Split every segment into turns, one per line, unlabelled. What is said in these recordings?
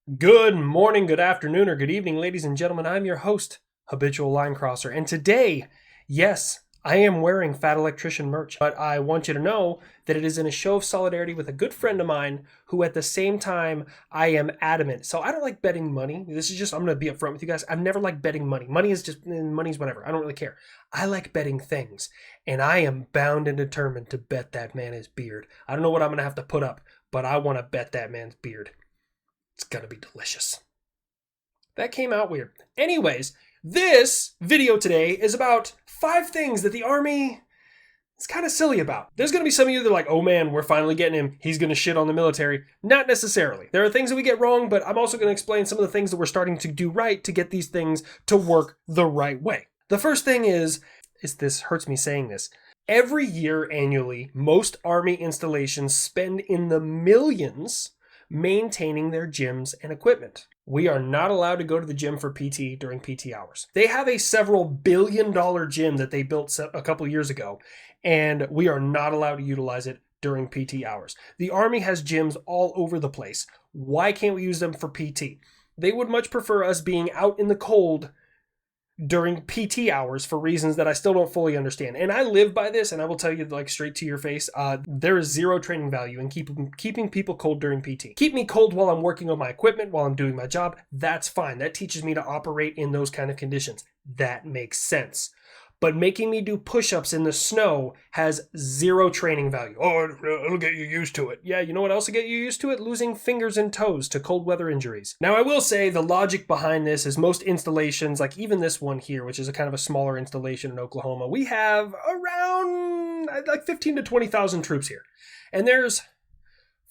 Good morning, good afternoon, or good evening, ladies and gentlemen. I'm your host, Habitual Linecrosser, and today, yes, I am wearing Fat Electrician merch, but I want you to know that it is in a show of solidarity with a good friend of mine who, at the same time, I am adamant. So I don't like betting money. This is just, I'm going to be upfront with you guys. I've never liked betting money. Money's whatever. I don't really care. I like betting things, and I am bound and determined to bet that man his beard. I don't know what I'm going to have to put up, but I want to bet that man's beard. It's gonna be delicious. That came out weird. Anyways, this video today is about 5 things that the Army is kind of silly about. There's gonna be some of you that are like, oh man, we're finally getting him. He's gonna shit on the military. Not necessarily. There are things that we get wrong, but I'm also gonna explain some of the things that we're starting to do right to get these things to work the right way. The first thing is this hurts me saying this. Every year annually, most Army installations spend in the millions maintaining their gyms and equipment. We are not allowed to go to the gym for PT during PT hours. They have a several billion-dollar gym that they built a couple years ago, and we are not allowed to utilize it during PT hours. The Army has gyms all over the place. Why can't we use them for PT? They would much prefer us being out in the cold during PT hours for reasons that I still don't fully understand. And I live by this, and I will tell you like straight to your face, there is zero training value in keeping people cold during PT. Keep me cold while I'm working on my equipment, while I'm doing my job, that's fine. That teaches me to operate in those kind of conditions. That makes sense. But making me do push-ups in the snow has zero training value. Oh, it'll get you used to it. Yeah, you know what else will get you used to it? Losing fingers and toes to cold weather injuries. Now, I will say the logic behind this is most installations, like even this one here, which is a kind of a smaller installation in Oklahoma, we have around like 15 to 20,000 troops here. And there's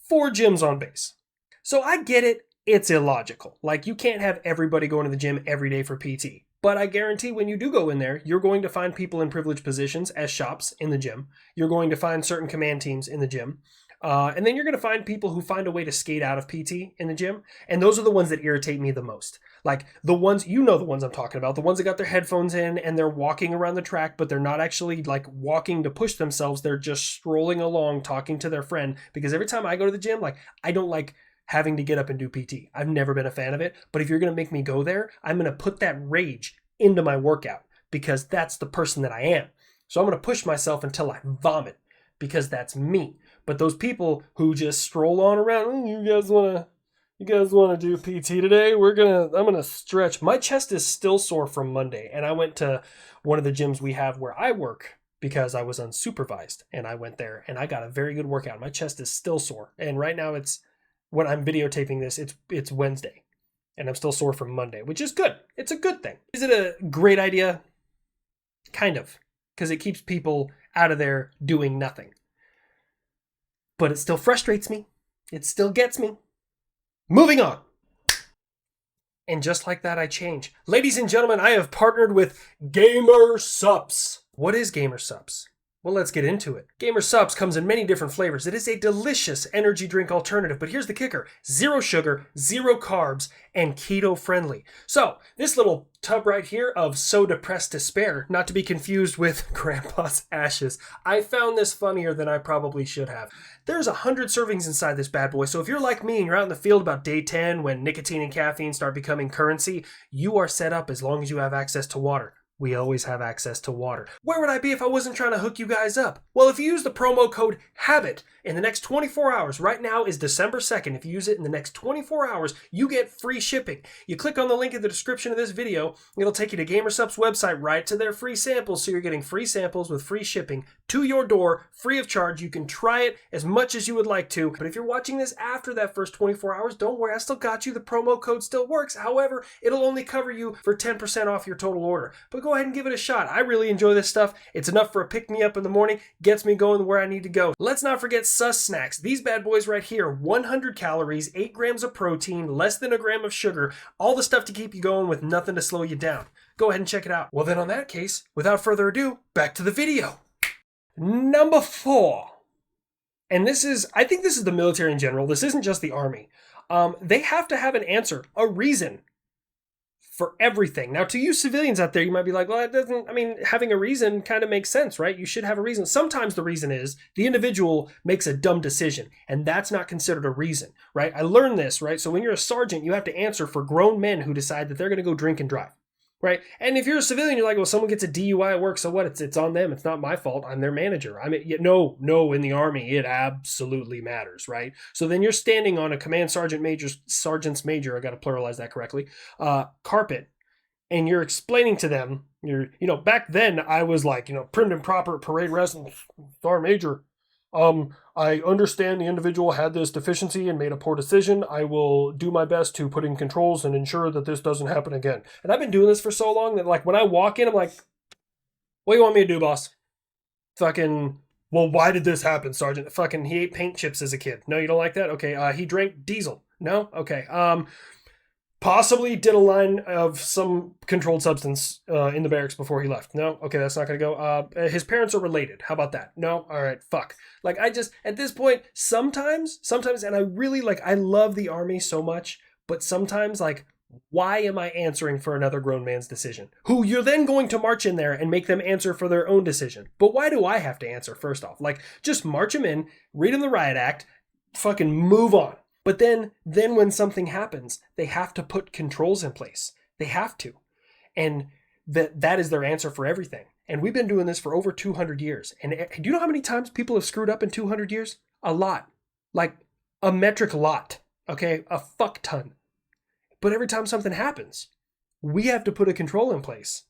4 gyms on base. So I get it. It's illogical. Like, you can't have everybody going to the gym every day for PT. But I guarantee when you do go in there, you're going to find people in privileged positions as shops in the gym. You're going to find certain command teams in the gym. And then you're going to find people who find a way to skate out of PT in the gym. And those are the ones that irritate me the most. Like the ones, you know the ones I'm talking about. The ones that got their headphones in and they're walking around the track, but they're not actually like walking to push themselves. They're just strolling along talking to their friend. Because every time I go to the gym, like I don't like having to get up and do PT. I've never been a fan of it, but if you're going to make me go there, I'm going to put that rage into my workout because that's the person that I am. So I'm going to push myself until I vomit because that's me. But those people who just stroll on around, you guys want to do PT today? I'm going to stretch. My chest is still sore from Monday, and I went to one of the gyms we have where I work because I was unsupervised, and I went there and I got a very good workout. My chest is still sore, and right now when I'm videotaping this, it's Wednesday, and I'm still sore from Monday, which is good. It's a good thing. Is it a great idea? Kind of, because it keeps people out of there doing nothing. But it still frustrates me. It still gets me. Moving on. And just like that, I change. Ladies and gentlemen, I have partnered with Supps. What is Supps? Well, let's get into it. Supps comes in many different flavors. It is a delicious energy drink alternative, but here's the kicker. 0 sugar, 0 carbs, and keto friendly. So, this little tub right here of So Depressed Despair, not to be confused with Grandpa's Ashes. I found this funnier than I probably should have. There's 100 servings inside this bad boy, so if you're like me and you're out in the field about day 10 when nicotine and caffeine start becoming currency, you are set up as long as you have access to water. We always have access to water. Where would I be if I wasn't trying to hook you guys up? Well, if you use the promo code HABIT in the next 24 hours, right now is December 2nd. If you use it in the next 24 hours, you get free shipping. You click on the link in the description of this video, it'll take you to Supps' website right to their free samples, so you're getting free samples with free shipping to your door, free of charge. You can try it as much as you would like to, but if you're watching this after that first 24 hours, don't worry, I still got you. The promo code still works. However, it'll only cover you for 10% off your total order. But go ahead and give it a shot. I really enjoy this stuff. It's enough for a pick-me-up in the morning, gets me going where I need to go. Let's not forget Sus Snacks. These bad boys right here, 100 calories, 8 grams of protein, less than a gram of sugar, all the stuff to keep you going with nothing to slow you down. Go ahead and check it out. Well then, on that case, without further ado, back to the video. Number 4. And I think this is the military in general. This isn't just the Army. They have to have an answer, a reason for everything. Now, to you civilians out there, you might be like, well, that doesn't, I mean, having a reason kind of makes sense, right? You should have a reason. Sometimes the reason is the individual makes a dumb decision, and that's not considered a reason, right? I learned this, right? So when you're a sergeant, you have to answer for grown men who decide that they're going to go drink and drive. Right. And if you're a civilian, you're like, well, someone gets a DUI at work, so what? It's on them. It's not my fault. I'm their manager. I mean, no, in the Army, it absolutely matters, right? So then you're standing on a command sergeant's major, I got to pluralize that correctly, carpet, and you're explaining to them, back then I was like, prim and proper parade rest and star major. I understand the individual had this deficiency and made a poor decision. I will do my best to put in controls and ensure that this doesn't happen again. And I've been doing this for so long that, like, when I walk in, I'm like, what do you want me to do, boss? Fucking, well, why did this happen, Sergeant? Fucking, he ate paint chips as a kid. No, you don't like that? Okay. He drank diesel. No? Okay. Possibly did a line of some controlled substance in the barracks before he left. No? Okay, that's not going to go. His parents are related. How about that? No? All right, fuck. Like, at this point, sometimes, and I really, I love the Army so much, but sometimes, why am I answering for another grown man's decision? Who you're then going to march in there and make them answer for their own decision. But why do I have to answer, first off? Just march them in, read them the riot act, fucking move on. But then when something happens, they have to put controls in place. They have to. And that is their answer for everything. And we've been doing this for over 200 years. And do you know how many times people have screwed up in 200 years? A lot. Like a metric lot. Okay? A fuck ton. But every time something happens, we have to put a control in place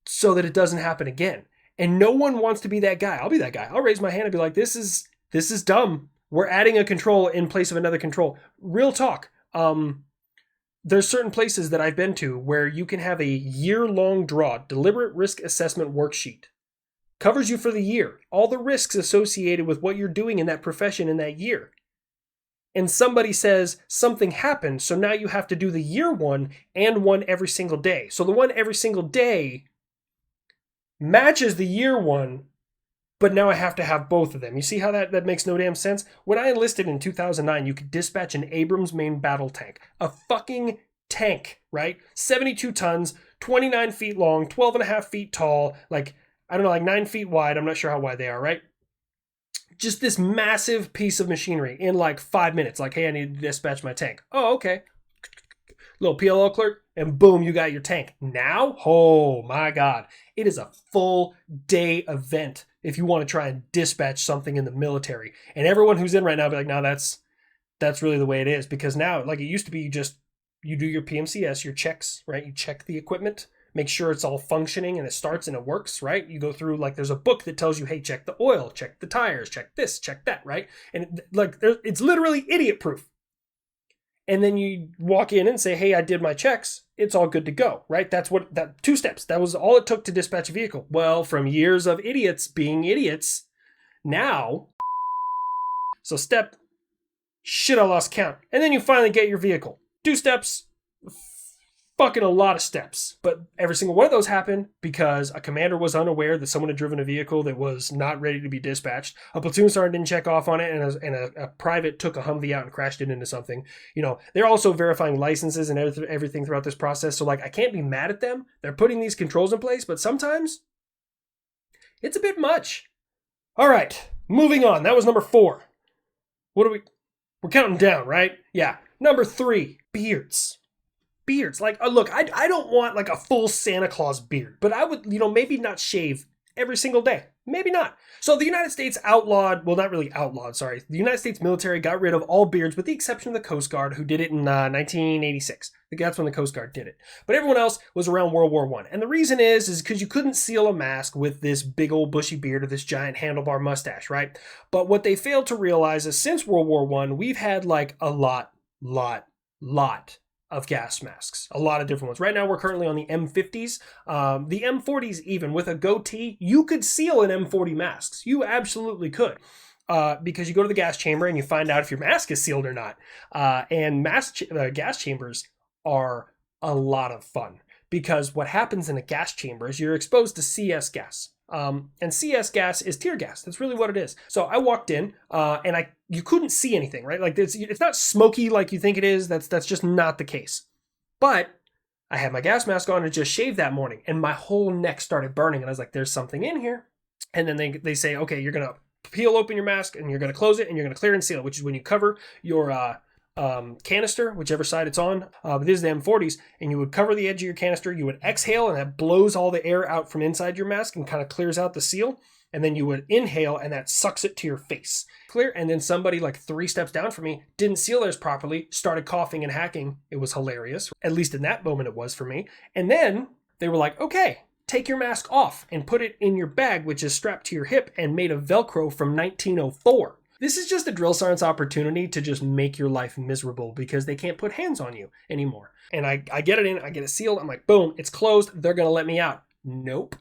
so that it doesn't happen again. And no one wants to be that guy. I'll be that guy. I'll raise my hand and be like, this is dumb. We're adding a control in place of another control. Real talk. There's certain places that I've been to where you can have a year-long draw, deliberate risk assessment worksheet. Covers you for the year. All the risks associated with what you're doing in that profession in that year. And somebody says something happened, so now you have to do the year one and one every single day. So the one every single day matches the year one, but now I have to have both of them. You see how that makes no damn sense? When I enlisted in 2009, you could dispatch an Abrams main battle tank. A fucking tank, right? 72 tons, 29 feet long, 12 and a half feet tall, 9 feet wide. I'm not sure how wide they are, right? Just this massive piece of machinery in 5 minutes. Hey, I need to dispatch my tank. Oh, okay. Little PLL clerk, and boom, you got your tank. Now, oh my God, it is a full day event if you want to try and dispatch something in the military. And everyone who's in right now will be like, no, that's really the way it is. Because now, it used to be, you do your PMCS, your checks, right? You check the equipment, make sure it's all functioning and it starts and it works, right? You go through, there's a book that tells you, hey, check the oil, check the tires, check this, check that, right? And it's literally idiot proof. And then you walk in and say, hey, I did my checks. It's all good to go, right? That 2 steps. That was all it took to dispatch a vehicle. Well, from years of idiots being idiots, now, so shit, I lost count. And then you finally get your vehicle. 2 steps, fucking a lot of steps. But every single one of those happened because a commander was unaware that someone had driven a vehicle that was not ready to be dispatched. A platoon sergeant didn't check off on it, and a private took a Humvee out and crashed it into something. They're also verifying licenses and everything throughout this process. So, I can't be mad at them. They're putting these controls in place, but sometimes it's a bit much. All right, moving on. That was number 4. We're counting down, right? Yeah. Number 3, beards. Look, I don't want a full Santa Claus beard, but I would, maybe not shave every single day. Maybe not. So the United States not really outlawed, sorry. The United States military got rid of all beards with the exception of the Coast Guard, who did it in 1986. I think that's when the Coast Guard did it. But everyone else was around World War I. And the reason is because you couldn't seal a mask with this big old bushy beard or this giant handlebar mustache, right? But what they failed to realize is since World War I, we've had a lot of gas masks, a lot of different ones. Right now, we're currently on the M50s. The M40s, even with a goatee, you could seal an M40 masks. You absolutely could. Because you go to the gas chamber and you find out if your mask is sealed or not. And gas chambers are a lot of fun because what happens in a gas chamber is you're exposed to CS gas. And CS gas is tear gas. That's really what it is. So I walked in, and you couldn't see anything, right? It's not smoky like you think it is. That's just not the case. But I had my gas mask on and just shaved that morning, and my whole neck started burning. And I was like, there's something in here. And then they say, okay, you're going to peel open your mask and you're going to close it and you're going to clear and seal it, which is when you cover your canister, whichever side it's on. This is the M40s, and you would cover the edge of your canister. You would exhale, and that blows all the air out from inside your mask and kind of clears out the seal. And then you would inhale, and that sucks it to your face. Clear. And then somebody like 3 steps down from me didn't seal theirs properly, started coughing and hacking. It was hilarious. At least in that moment it was for me. And then they were like, okay, take your mask off and put it in your bag, which is strapped to your hip and made of Velcro from 1904. This is just a drill sergeant's opportunity to just make your life miserable because they can't put hands on you anymore. And I get it in, I get it sealed. I'm like, boom, it's closed. They're going to let me out. Nope.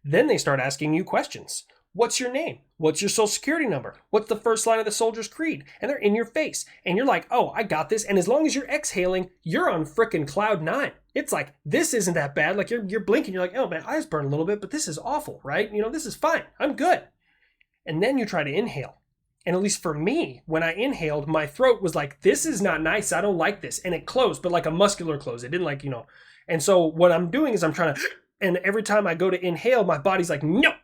Then they start asking you questions. What's your name? What's your social security number? What's the first line of the soldier's creed? And they're in your face. And you're like, oh, I got this. And as long as you're exhaling, you're on frickin' cloud 9. It's like, this isn't that bad. Like you're blinking. You're like, oh, my eyes burn a little bit, but this is awful, right? This is fine. I'm good. And then you try to inhale. And at least for me, when I inhaled, my throat was like, this is not nice. I don't like this. And it closed, but like a muscular close. It didn't And so what I'm doing is I'm trying to... And every time I go to inhale, my body's like, no,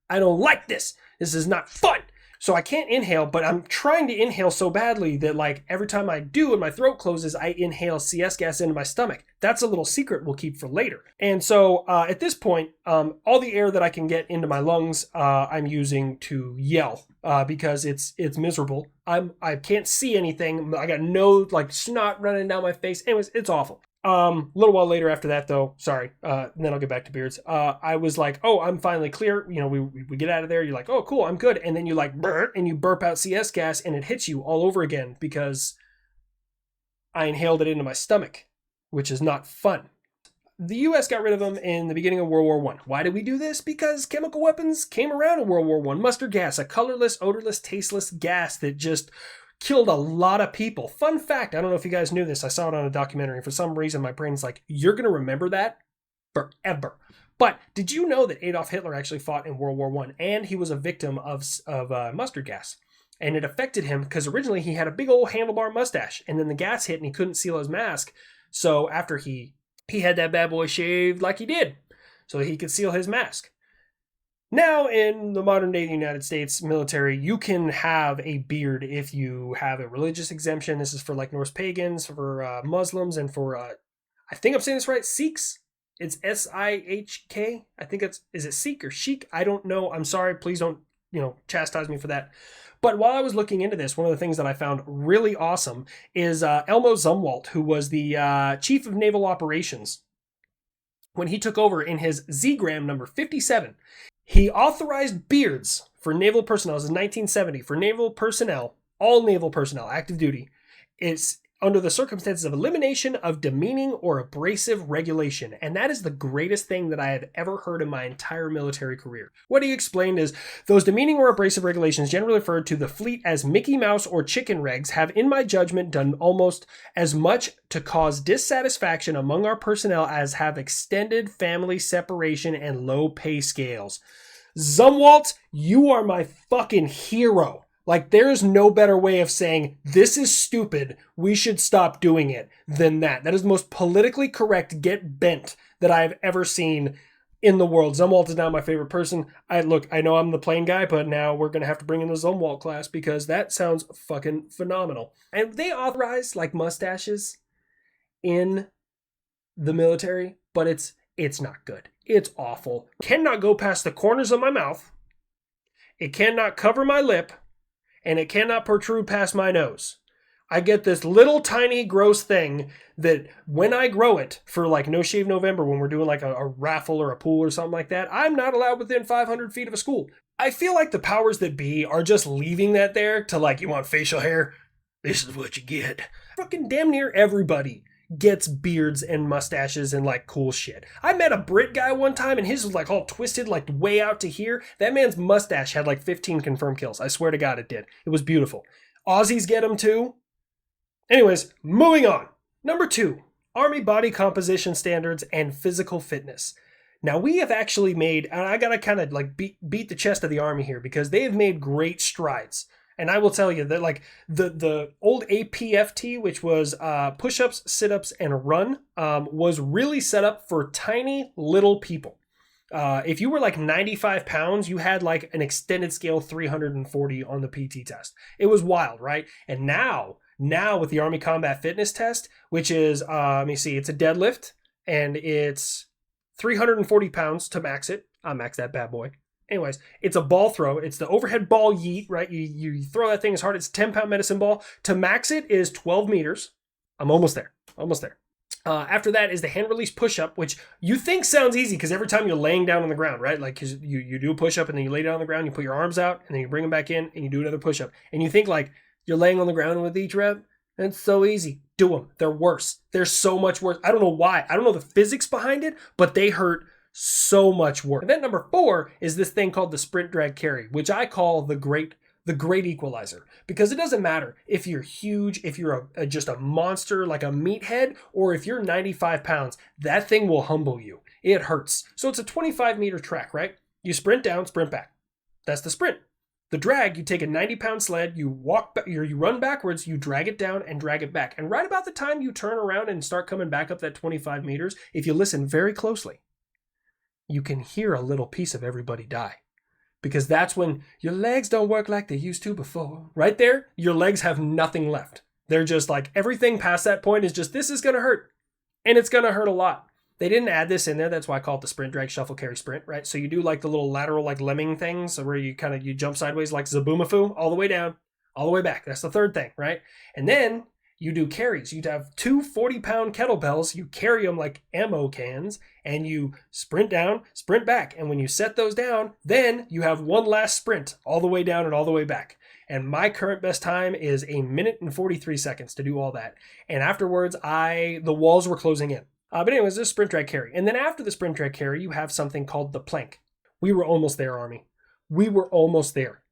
I don't like this. This is not fun. So I can't inhale, but I'm trying to inhale so badly that like every time I do and my throat closes, I inhale CS gas into my stomach. That's a little secret we'll keep for later. And so at this point, all the air that I can get into my lungs, I'm using to yell because it's miserable. I can't see anything. I got no like snot running down my face. Anyways, it's awful. A little while later after that though, sorry, and then I'll get back to beards. I was like, oh, I'm finally clear. We get out of there. You're like, oh, cool, I'm good. And then you like burp and you burp out CS gas and it hits you all over again because I inhaled it into my stomach, which is not fun. The U.S. got rid of them in the beginning of World War I. Why did we do this? Because chemical weapons came around in World War I. Mustard gas, a colorless, odorless, tasteless gas that just killed a lot of people. Fun fact, I don't know if you guys knew this. I saw it on a documentary. For some reason, my brain's like, you're going to remember that forever. But did you know that Adolf Hitler actually fought in World War I and he was a victim of mustard gas? And it affected him because originally he had a big old handlebar mustache and then the gas hit and he couldn't seal his mask. So after he had that bad boy shaved like he did so he could seal his mask. Now, in the modern day United States military, you can have a beard if you have a religious exemption. This is for like Norse pagans, for Muslims, and for, I think I'm saying this right, Sikhs. It's S-I-H-K. I think is it Sikh or Sheik? I don't know. I'm sorry. Please don't, chastise me for that. But while I was looking into this, one of the things that I found really awesome is Elmo Zumwalt, who was the chief of naval operations. When he took over in his Z-gram number 57, he authorized beards for naval personnel. This is 1970. For naval personnel, all naval personnel, active duty, it's under the circumstances of elimination of demeaning or abrasive regulation. And that is the greatest thing that I have ever heard in my entire military career. What he explained is, those demeaning or abrasive regulations generally referred to the fleet as Mickey Mouse or chicken regs have, in my judgment, done almost as much to cause dissatisfaction among our personnel as have extended family separation and low pay scales. Zumwalt, you are my fucking hero. Like, there's no better way of saying, this is stupid, we should stop doing it, than that. That is the most politically correct get bent that I have ever seen in the world. Zumwalt is now my favorite person. I know I'm the plain guy, but now we're going to have to bring in the Zumwalt class because that sounds fucking phenomenal. And they authorize, like, mustaches in the military, but it's not good. It's awful. Cannot go past the corners of my mouth. It cannot cover my lip. And it cannot protrude past my nose. I get this little tiny gross thing that when I grow it for like No Shave November, when we're doing like a raffle or a pool or something like that, I'm not allowed within 500 feet of a school. I feel like the powers that be are just leaving that there to like, you want facial hair? This is what you get. Fucking damn near everybody gets beards and mustaches and like cool shit. I met a Brit guy one time and his was like all twisted, like way out to here. That man's mustache had like 15 confirmed kills. I swear to God it did. It was beautiful. Aussies get them too. Anyways, moving on. Number 2, Army body composition standards and physical fitness. Now we have actually made, and I gotta kind of like beat the chest of the Army here because they have made great strides And I will tell you that like the old APFT, which was push-ups, sit-ups, and a run, was really set up for tiny little people. If you were like 95 pounds, you had like an extended scale 340 on the PT test. It was wild, right? And now with the Army Combat Fitness Test, which is, let me see, it's a deadlift and it's 340 pounds to max it. I max that bad boy. Anyways, it's a ball throw. It's the overhead ball yeet, right? You throw that thing as hard. It's a 10-pound medicine ball. To max it is 12 meters. I'm almost there. Almost there. After that is the hand release push-up, which you think sounds easy because every time you're laying down on the ground, right? Like you do a push-up and then you lay down on the ground, you put your arms out, and then you bring them back in and you do another push-up. And you think like you're laying on the ground with each rep. It's so easy. Do them. They're worse. They're so much worse. I don't know why. I don't know the physics behind it, but they hurt so much worse. Event number 4 is this thing called the sprint drag carry, which I call the great equalizer, because it doesn't matter if you're huge, if you're just a monster like a meathead, or if you're 95 pounds, that thing will humble you. It hurts. So it's a 25-meter track, right? You sprint down, sprint back. That's the sprint. The drag, you take a 90-pound sled, you run backwards, you drag it down and drag it back. And right about the time you turn around and start coming back up that 25 meters, if you listen very closely, you can hear a little piece of everybody die. Because that's when your legs don't work like they used to before. Right there, your legs have nothing left. They're just like, everything past that point is just, this is going to hurt. And it's going to hurt a lot. They didn't add this in there. That's why I call it the sprint, drag, shuffle, carry, sprint, right? So you do like the little lateral like lemming things where you jump sideways like Zaboomafoo, all the way down, all the way back. That's the third thing, right? And then you do carries. You'd have 2 40-pound kettlebells. You carry them like ammo cans, and you sprint down, sprint back. And when you set those down, then you have one last sprint all the way down and all the way back. And my current best time is 1 minute and 43 seconds to do all that. And afterwards, the walls were closing in. But anyways, this sprint drag carry. And then after the sprint drag carry, you have something called the plank. We were almost there, Army. We were almost there.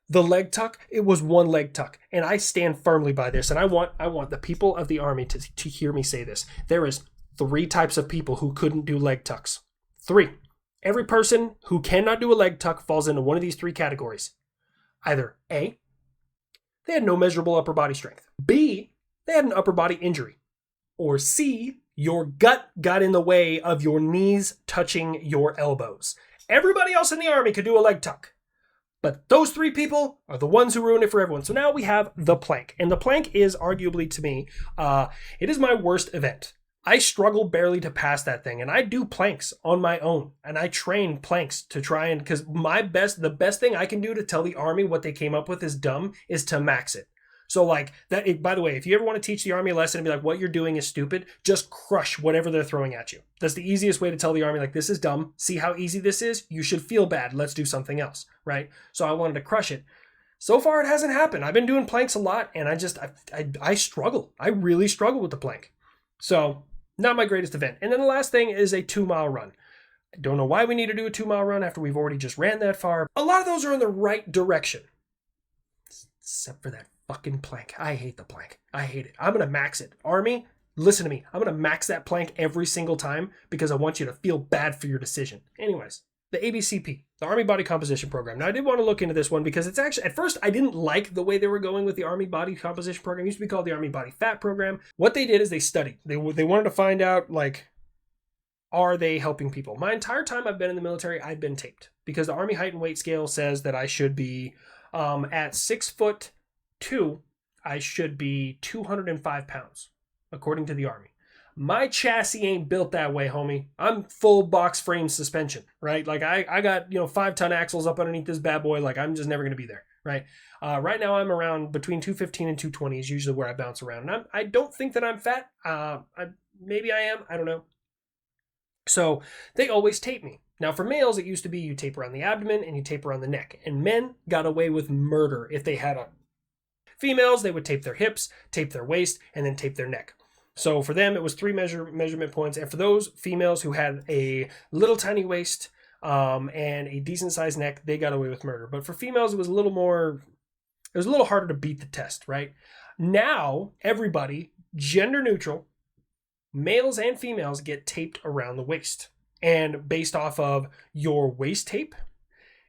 The leg tuck, it was one leg tuck. And I stand firmly by this. And I want the people of the Army to hear me say this. There is 3 types of people who couldn't do leg tucks. 3. Every person who cannot do a leg tuck falls into one of these 3 categories. Either A, they had no measurable upper body strength. B, they had an upper body injury. Or C, your gut got in the way of your knees touching your elbows. Everybody else in the Army could do a leg tuck. But those 3 people are the ones who ruin it for everyone. So now we have the plank. And the plank is arguably, to me, it is my worst event. I struggle barely to pass that thing. And I do planks on my own. And I train planks to try and, because the best thing I can do to tell the Army what they came up with is dumb is to max it. So like that, by the way, if you ever want to teach the Army a lesson and be like, what you're doing is stupid, just crush whatever they're throwing at you. That's the easiest way to tell the Army, like, this is dumb. See how easy this is? You should feel bad. Let's do something else, right? So I wanted to crush it. So far, it hasn't happened. I've been doing planks a lot, and I struggle. I really struggle with the plank. So not my greatest event. And then the last thing is a 2-mile run. I don't know why we need to do a 2-mile run after we've already just ran that far. A lot of those are in the right direction, except for that fucking plank. I hate the plank. I hate it. I'm going to max it. Army, listen to me. I'm going to max that plank every single time because I want you to feel bad for your decision. Anyways, the ABCP, the Army Body Composition Program. Now, I did want to look into this one because it's actually, at first, I didn't like the way they were going with the Army Body Composition Program. It used to be called the Army Body Fat Program. What they did is they studied. They wanted to find out, like, are they helping people? My entire time I've been in the military, I've been taped because the Army Height and Weight Scale says that I should be at 6'2", I should be 205 pounds, according to the Army. My chassis ain't built that way, homie. I'm full box frame suspension, right? Like I got, 5-ton axles up underneath this bad boy. Like I'm just never going to be there, right? Right now I'm around between 215 and 220 is usually where I bounce around. And I don't think that I'm fat. Maybe I am. I don't know. So they always tape me. Now for males, it used to be you tape around the abdomen and you tape around the neck. And men got away with murder if they had a. Females, they would tape their hips, tape their waist, and then tape their neck. So for them, it was 3 measurement points. And for those females who had a little tiny waist and a decent sized neck, they got away with murder. But for females, it was a little harder to beat the test, right? Now, everybody, gender neutral, males and females get taped around the waist. And based off of your waist tape,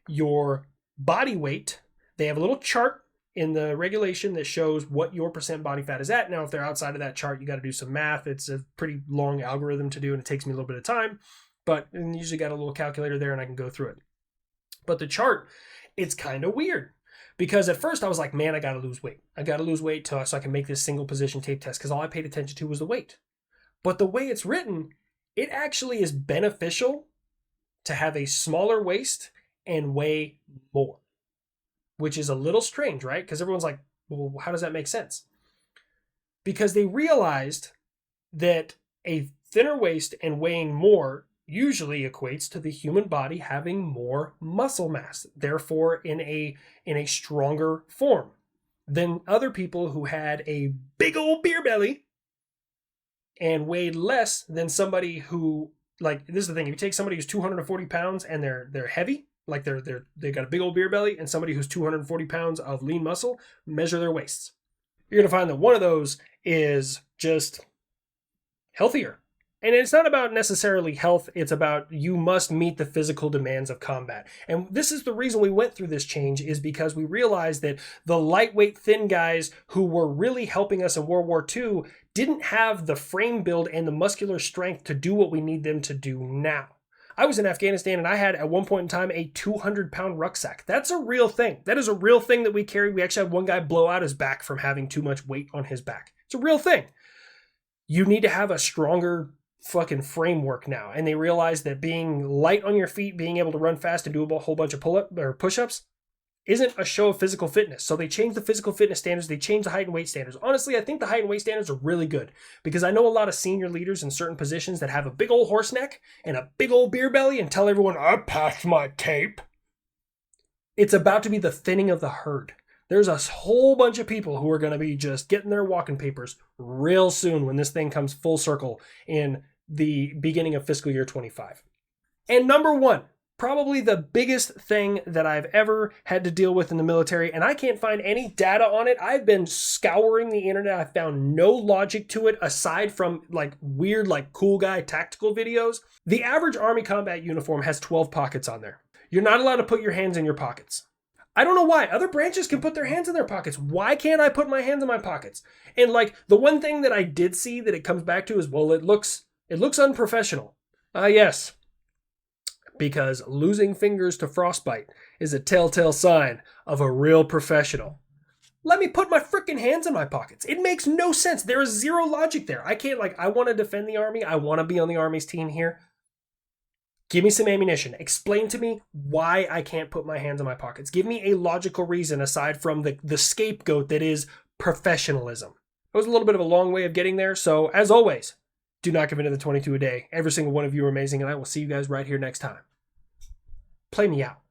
your body weight, they have a little chart in the regulation that shows what your percent body fat is at. Now, if they're outside of that chart, you got to do some math. It's a pretty long algorithm to do, and it takes me a little bit of time, but I usually got a little calculator there and I can go through it. But the chart, it's kind of weird because at first I was like, man, I got to lose weight. I got to lose weight so I can make this single position tape test, because all I paid attention to was the weight. But the way it's written, it actually is beneficial to have a smaller waist and weigh more, which is a little strange, right? Because everyone's like, well, how does that make sense? Because they realized that a thinner waist and weighing more usually equates to the human body having more muscle mass, therefore in a stronger form than other people who had a big old beer belly and weighed less than somebody who, like, this is the thing, if you take somebody who's 240 pounds and they're heavy, like they got a big old beer belly, and somebody who's 240 pounds of lean muscle, measure their waists, you're going to find that one of those is just healthier. And it's not about necessarily health, it's about you must meet the physical demands of combat. And this is the reason we went through this change, is because we realized that the lightweight, thin guys who were really helping us in World War II didn't have the frame build and the muscular strength to do what we need them to do now. I was in Afghanistan and I had at one point in time a 200-pound rucksack. That's a real thing. That is a real thing that we carried. We actually had one guy blow out his back from having too much weight on his back. It's a real thing. You need to have a stronger fucking framework now. And they realized that being light on your feet, being able to run fast and do a whole bunch of push-ups isn't a show of physical fitness. So they changed the physical fitness standards. They changed the height and weight standards. Honestly, I think the height and weight standards are really good, because I know a lot of senior leaders in certain positions that have a big old horse neck and a big old beer belly and tell everyone, I passed my tape. It's about to be the thinning of the herd. There's a whole bunch of people who are going to be just getting their walking papers real soon when this thing comes full circle in the beginning of fiscal year 25. And number one, probably the biggest thing that I've ever had to deal with in the military, and I can't find any data on it. I've been scouring the internet. I found no logic to it aside from like weird, like cool guy tactical videos. The average Army combat uniform has 12 pockets on there. You're not allowed to put your hands in your pockets. I don't know why. Other branches can put their hands in their pockets. Why can't I put my hands in my pockets? And like the one thing that I did see that it comes back to is, well, it looks unprofessional. Yes. Because losing fingers to frostbite is a telltale sign of a real professional. Let me put my freaking hands in my pockets. It makes no sense. There is zero logic there. I can't, I want to defend the Army. I want to be on the Army's team here. Give me some ammunition. Explain to me why I can't put my hands in my pockets. Give me a logical reason aside from the scapegoat that is professionalism. It was a little bit of a long way of getting there. So as always, do not give in to the 22 a day. Every single one of you are amazing, and I will see you guys right here next time. Play me out.